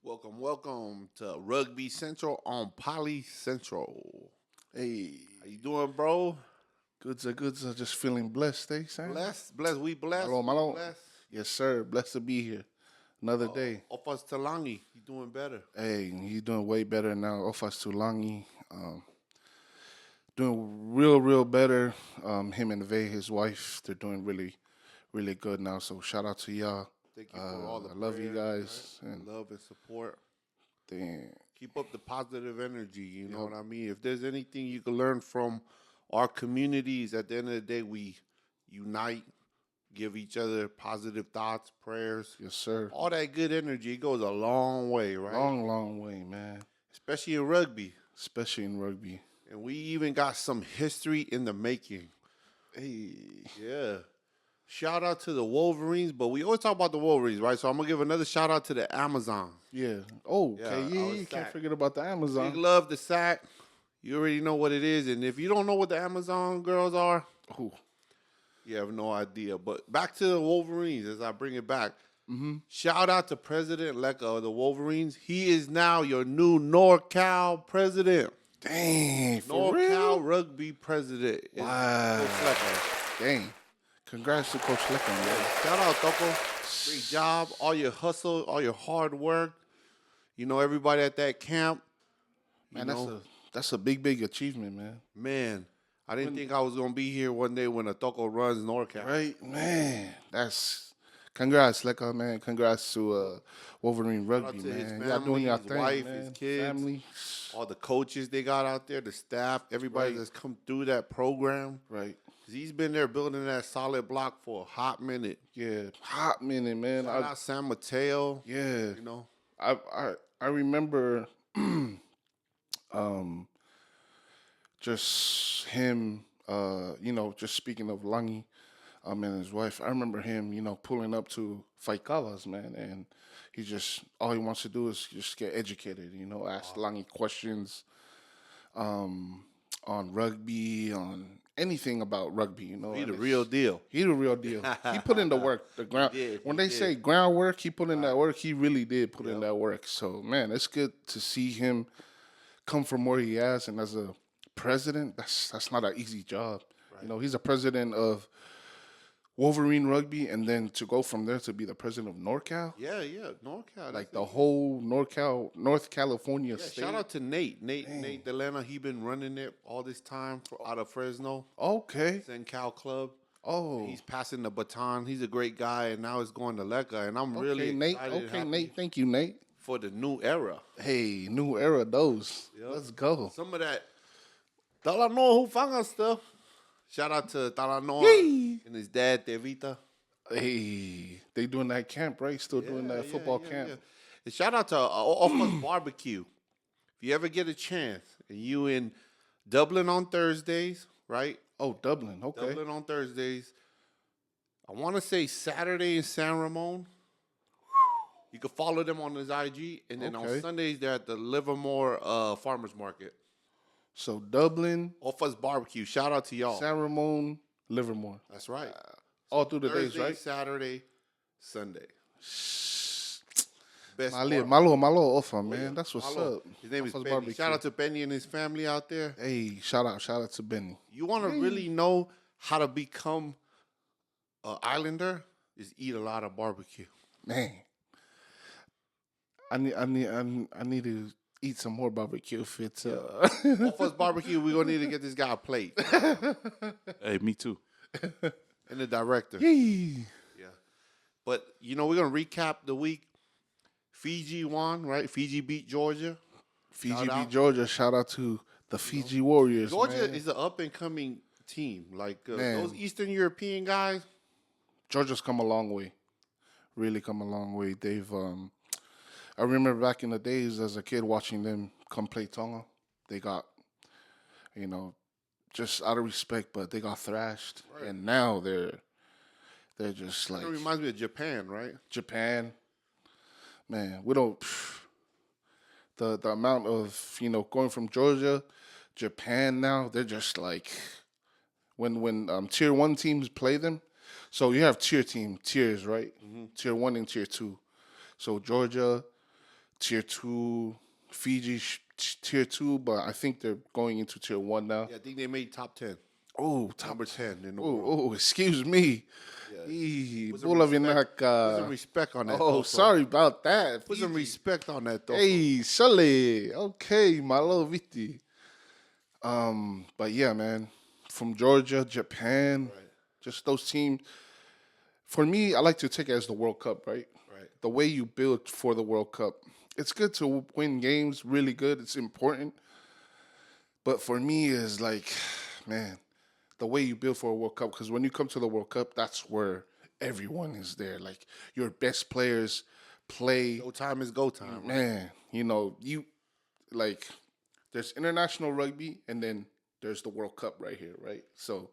Welcome to Rugby Central on Poly Central. Hey, How you doing, bro? goods are just feeling blessed, Sam. Blessed. We blessed. Malo. We blessed. Yes, sir. Blessed to be here. Another day. Ofas Langi, you doing better? Hey, he's doing way better now. Ofas Langi, doing real better. Him and Vay, his wife, they're doing really good now. So shout out to y'all. Thank you for all the I love you guys. right? And Love and support. damn. Keep up the positive energy. You know what I mean? If there's anything you can learn from our communities, at the end of the day, we unite, give each other positive thoughts, prayers. Yes, sir. All that good energy, it goes a long way, right? Long way, man. Especially in rugby. Especially in rugby. And we even got some history in the making. Hey. Yeah. Shout out to the Wolverines, but we always talk about the Wolverines, right? So I'm going to give another shout out to the Amazon. Yeah. Oh, Yeah, okay. I was You can't sacked. forget about the Big Amazon. love the sack. You already know what it is. And if you don't know what the Amazon girls are, Ooh. you have no idea. But back to the Wolverines as I bring it back. Mm-hmm. Shout out to President Leka of the Wolverines. He is now your new NorCal president. Dang, for NorCal real? Rugby president. is Wow. Coach Leka. Dang. Congrats to Coach Leka, man. Shout out, Toko. Great job. All your hustle, all your hard work. You know, everybody at that camp. Man, that's a big achievement, man. Man, I didn't think I was going to be here one day when a Toko runs NorCal. Right? Man, that's congrats, Leka, man. Congrats to Wolverine Rugby, to his man. Y'all doing family, your his thing, wife, man. his kids. Family. All the coaches they got out there, the staff, everybody Right. that's come through that program. Right. 'Cause he's been there building that solid block for a hot minute. Yeah. Hot minute, man. Shout out San Mateo. Yeah. You know, I remember just him just speaking of Langi and his wife, I remember him, pulling up to fight colors, man, and he just all he wants to do is just get educated, ask Langi questions on rugby, on anything about rugby, he and the it's- real deal. He the real deal. He put in the work. The ground. When they say groundwork, he put in that work. He really did put in that work. So man, it's good to see him come from where he has. And as a president, that's not an easy job. Right. He's a president of Wolverine Rugby, and then to go from there to be the president of NorCal. Yeah, NorCal. Like the whole North California state. Shout out to Nate Delena. He been running it all this time out of Fresno. Okay. Cal Club. Oh. He's passing the baton. He's a great guy, and now it's going to Leka. And I'm really Nate. excited. and Okay, happy Nate. Thank you, Nate. for the new era. Hey, new era, those. Yep. Let's go. Some of that Talanoa Hufanga stuff. Shout out to Talanoa and his dad, Tevita. Hey, they doing that camp, right? Still doing that football camp. Yeah. And shout out to Ofas BBQ. If you ever get a chance, and you in Dublin on Thursdays, right? Oh, Dublin. Okay. Dublin on Thursdays. I want to say Saturday in San Ramon. You can follow them on his IG. And then on Sundays, they're at the Livermore Farmers Market. So Dublin, Ofas BBQ. Shout out to y'all. San Ramon, Livermore. That's right. All through the Thursday, days, right? Saturday, Sunday. Best Malo Offa, man. That's what's Malo. up. His name is Offa's Benny. Barbecue. Shout out to Benny and his family out there. Hey, shout out to Benny. You want to really know how to become an islander? Is eat a lot of barbecue. Man, I need to eat some more barbecue if it's Ofas BBQ, we're going to need to get this guy a plate. Hey, me too. And the director. Yee. Yeah. But, we're going to recap the week. Fiji won, right? Fiji beat Georgia. Fiji beat Georgia. Shout out to the Fiji Warriors. Georgia man. is an up-and-coming team. Like, Man. those Eastern European guys. Georgia's come a long way. Really come a long way. They've I remember back in the days as a kid watching them come play Tonga. They got, just out of respect, but they got thrashed. Right. And now they're just like It reminds me of Japan, right? Japan. Man, we don't the amount of, going from Georgia, Japan now, they're just like when tier 1 teams play them. So you have tiers, right? Mm-hmm. Tier 1 and tier 2. So Georgia, tier 2. Fiji tier 2, but I think they're going into tier 1 now. Yeah, I think they made top 10. Oh, Number 10 in the world. Oh, excuse me. Yeah. Put some respect on that. Oh, sorry about that. Put some respect on that, though. Hey, Shale. Okay, my little Viti. But yeah, man. From Georgia, Japan, just those teams. For me, I like to take it as the World Cup, right? Right. The way you build for the World Cup. It's good to win games, really good. It's important. But for me, it's like, man, the way you build for a World Cup. Because when you come to the World Cup, that's where everyone is there. Like, your best players play. Go time is go time. Man, there's international rugby, and then there's the World Cup right here, right? So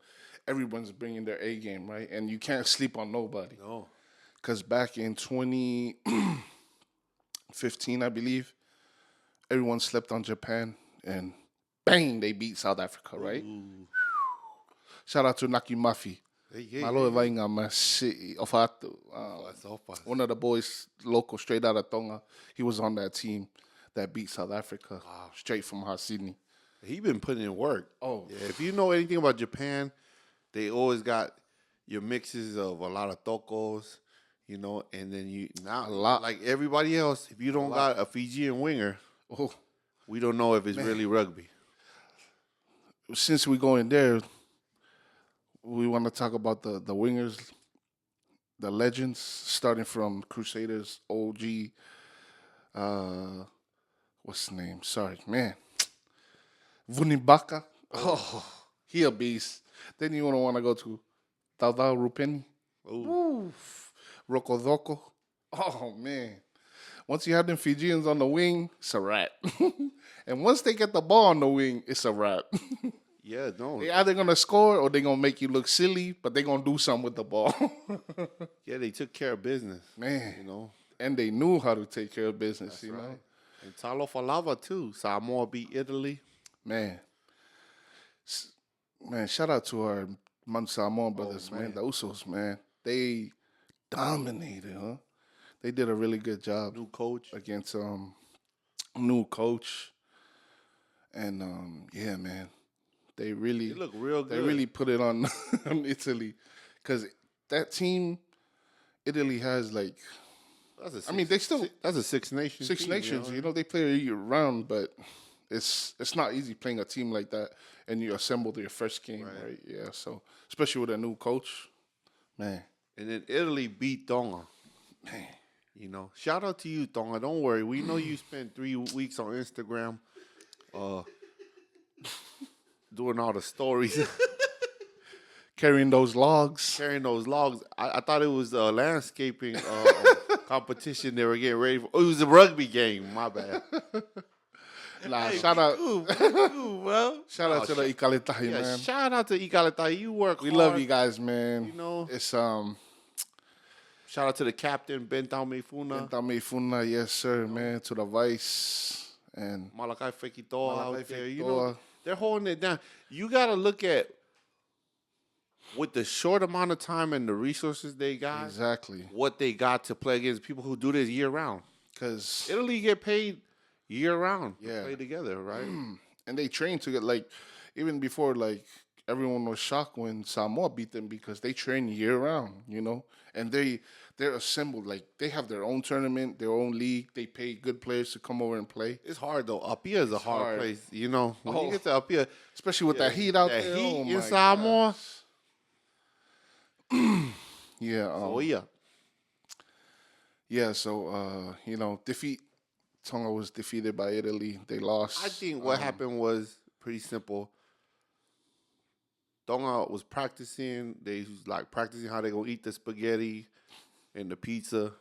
everyone's bringing their A game, right? And you can't sleep on nobody. No. Because back in 2015, I believe, everyone slept on Japan, and bang, they beat South Africa, right? Ooh. Shout out to Naki Mafi. Malo vai ngā masi Ofatu. One of the boys, local, straight out of Tonga, he was on that team that beat South Africa straight from Sydney. He been putting in work. Oh. Yeah, if you know anything about Japan, they always got your mixes of a lot of tokos, and then a lot like everybody else. If you don't got a Fijian winger, we don't know if it's really rugby. Since we go in there, we want to talk about the wingers, the legends, starting from Crusaders, OG. What's his name? Sorry, man. Vunibaka. Oh, he a beast. Then you want to go to Taudau Rupeni. Rokodoko. Oh, man. Once you have them Fijians on the wing, it's a wrap. And once they get the ball on the wing, it's a wrap. Yeah, no. They either going to score or they're going to make you look silly, but they're going to do something with the ball. Yeah, they took care of business. Man. And they knew how to take care of business, That's know. Right. And Talo Falava, too. Samoa beat Italy. Man, shout out to our Samoan brothers, man. The Usos, man. They dominated, huh? They did a really good job. New coach. Against new coach. And, yeah, man. They look real good. They really put it on, on Italy. Because that team, Italy has, like... That's a Six Nations Six team, Nations, they play year round, but it's not easy playing a team like that, and you assemble your first game, right? Yeah, so especially with a new coach, man. And then Italy beat Tonga. Man. Shout out to you, Tonga. Don't worry. We know you spent 3 weeks on Instagram doing all the stories. Carrying those logs. I thought it was a landscaping competition they were getting ready for. Oh, it was a rugby game. My bad. Shout out. Well, shout out to the Ikaletai, man. Shout out to Ikaletai. You work hard. We love you guys, man. It's Shout out to the captain, Bentao Meifuna, yes, sir, man. To the vice and Malakai Fekitoa out there. They're holding it down. You got to look at with the short amount of time and the resources they got, exactly what they got to play against people who do this year round. Because Italy get paid year round to play together, right? And they train to get, like, even before, like, everyone was shocked when Samoa beat them because they train year round, and they're assembled. Like, they have their own tournament, their own league. They pay good players to come over and play. It's hard, though. Apia is a hard place, When you get to Apia. Especially with that heat out there. Heat in Samoa. Yeah. So Tonga was defeated by Italy. They lost. I think what happened was pretty simple. Tonga was practicing. They was like practicing how they gonna eat the spaghetti and the pizza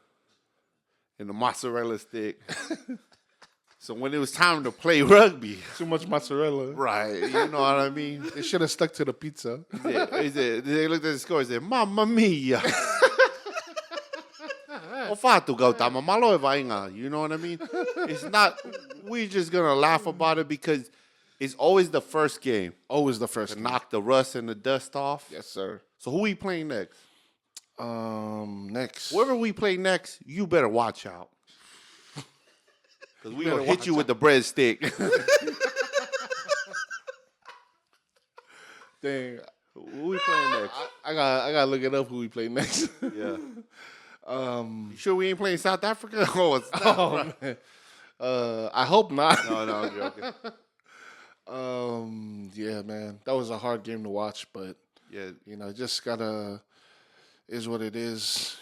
and the mozzarella stick. So when it was time to play rugby, too much mozzarella. Right, you know what I mean? They should have stuck to the pizza. They looked at the score and said, Mamma mia. O fatu gautama, malo e vainga. You know what I mean? It's not, we're just going to laugh about it because it's always the first game. Always the first to game. Knock the rust and the dust off. Yes, sir. So who we playing next? Next. Whoever we play next, you better watch out. Because we gonna hit you with the breadstick. Dang. Who we playing next? I gotta look it up who we play next. Yeah. You sure we ain't playing South Africa? Oh, it's not. Oh, man. I hope not. No, I'm joking. Yeah, man, that was a hard game to watch, but Yeah, just gotta is what it is.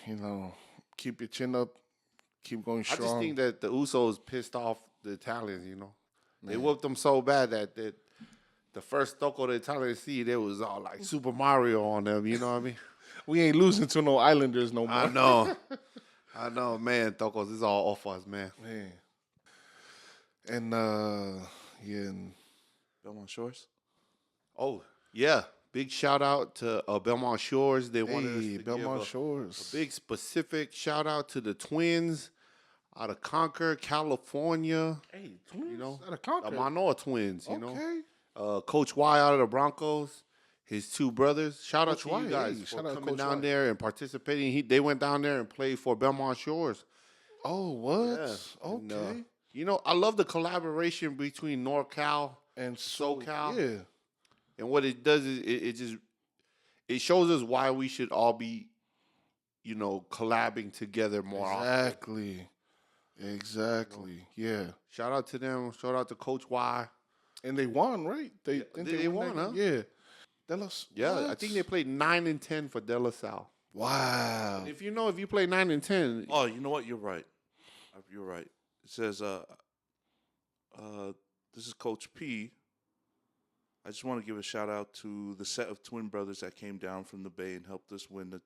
Keep your chin up, keep going strong. I just think that the Usos pissed off the Italians. They whooped them so bad that the first Toko the Italians see, it was all like Super Mario on them. You know what I mean? We ain't losing to no Islanders no more. I know, man. Tokos, this is all off us, man. And and Belmont Shores. Oh yeah, big shout out to Belmont Shores. They wanted us to Belmont give Shores. a big specific shout out to the twins out of Concord, California. Hey, twins out of the Concord. Manoa twins. Okay. Coach Y out of the Broncos. His two brothers. Shout out Coach to you Y, guys hey, for shout out coming Coach down Y. there and participating. They went down there and played for Belmont Shores. Oh, what? Yeah. Okay. And, I love the collaboration between NorCal And SoCal. Yeah. And what it does is it shows us why we should all be, collabing together more often. Exactly. Yeah. Shout out to them. Shout out to Coach Y. And they won, right? They won, huh? Yeah. I think they played 9 and 10 for De La Salle. Wow. If you play 9 and 10. Oh, you know what? You're right. You're right. It says, this is Coach P. I just want to give a shout out to the set of twin brothers that came down from the Bay and helped us win the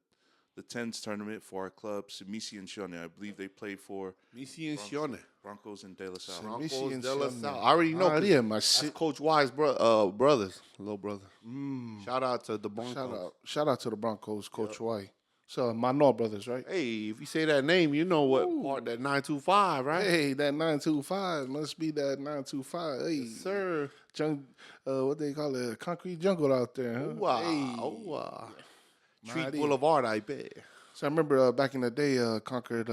10s tournament for our club, Semisi and Sione. I believe they played for Semisi and Sione. Broncos and De La Salle. Broncos and De La Sione. Salle. I already know. That's Coach Y's brothers, little brother. Shout out to the Broncos. Shout out to the Broncos, Coach Y. So Manoa brothers, right? Hey, if you say that name, you know what part that 925, right? Hey, that 925 must be that 925. Hey, Yes, sir. What they call it? Concrete jungle out there, huh? Wow. Treat Boulevard, I bet. So I remember back in the day, Concord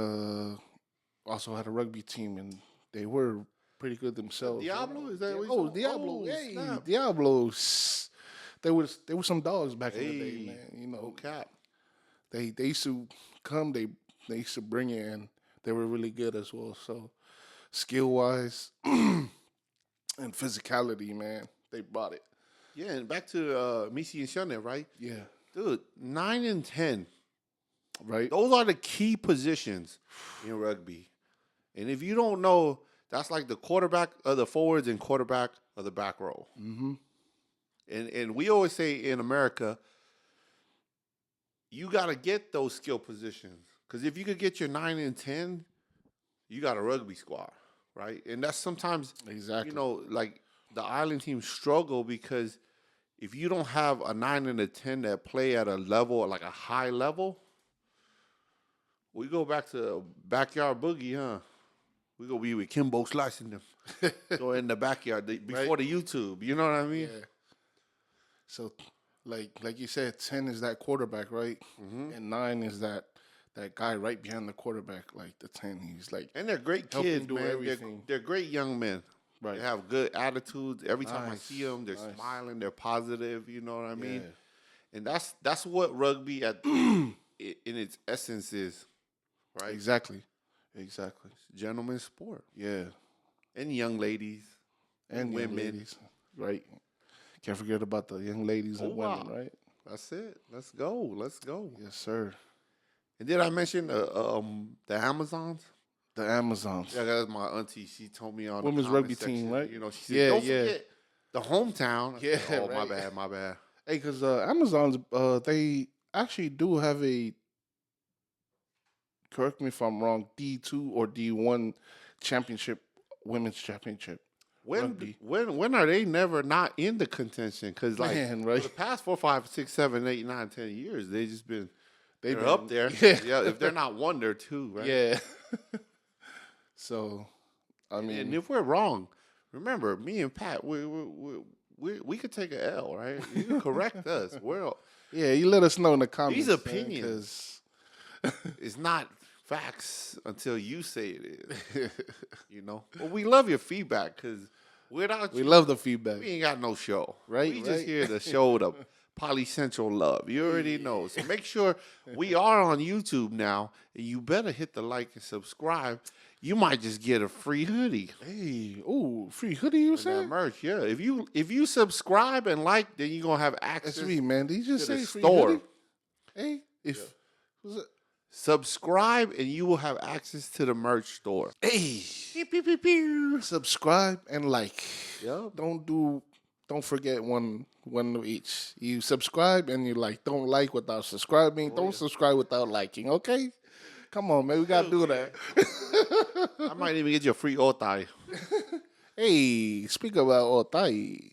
also had a rugby team, and they were pretty good themselves. Diablo? Is that what Oh, Diablo. Hey, Diablos. They were some dogs back in the day, man. No cap. They used to come, they used to bring it, and they were really good as well. So skill-wise and physicality, man, they brought it. Yeah, and back to Misi and Sione, right? Yeah. Dude, 9 and 10. Right? Those are the key positions in rugby. And if you don't know, that's like the quarterback of the forwards and quarterback of the back row. Mm-hmm. And we always say in America, you got to get those skill positions. Because if you could get your 9 and 10, you got a rugby squad, right? And that's sometimes, Exactly. like the island teams struggle because if you don't have a 9 and a 10 that play at a level, like a high level, we go back to backyard boogie, huh? We go be with Kimbo slicing them. So in the backyard, before the YouTube, you know what I mean? Yeah. So, like you said, 10 is that quarterback, right? Mm-hmm. And 9 is that guy right behind the quarterback, like the 10. He's like, And they're great helping kids, do man. everything. They're great young men. right. They have good attitudes. Every time I Nice, see them, they're nice. smiling. They're positive. You know what I mean? Yeah. And that's what rugby in its essence is, right? Exactly. It's a gentleman's sport. Yeah. And young ladies And young women. ladies, right? Can't forget about the young ladies and wow. women, right? That's it. Let's go. Yes, sir. And did I mention the Amazons? The Amazons. Yeah, that's my auntie. She told me on Women's the comment rugby section, team, right? You know, she said, Yeah, don't yeah. forget the hometown. I Yeah, said, oh, right. my bad. Hey, because Amazons, they actually do have a, correct me if I'm wrong, D2 or D1 championship, women's championship. Rugby. When are they never not in the contention? Because like Man, right. for the past 4, 5, 6, 7, 8, 9, 10 years, they just been they're been- up there. Yeah. If they're not one, they're two, right? Yeah. So, I mean, And if we're wrong, remember me and Pat, we could take an L, right? You can correct us. yeah, you let us know in the comments. These opinions. Because It's not Facts until you say it is. You know? But we love your feedback because without We you, love the feedback. we ain't got no show. Right, We just right. here to show the Poly Central love. You already know. So make sure we are on YouTube now. And you better hit the like and subscribe. You might just get a free hoodie. Hey, ooh, free hoodie, you And that said? merch, yeah. If you subscribe and like, then you're gonna have access That's me, man. Did you just to the say free store. hoodie? Hey, was it? Subscribe and you will have access to the merch store. Hey, subscribe and like. Yep. Don't forget one of each. You subscribe and you like. Don't like without subscribing. Don't subscribe without liking. Okay, come on, man. We gotta do that. I might even get you a free otai. Hey, speak about otai.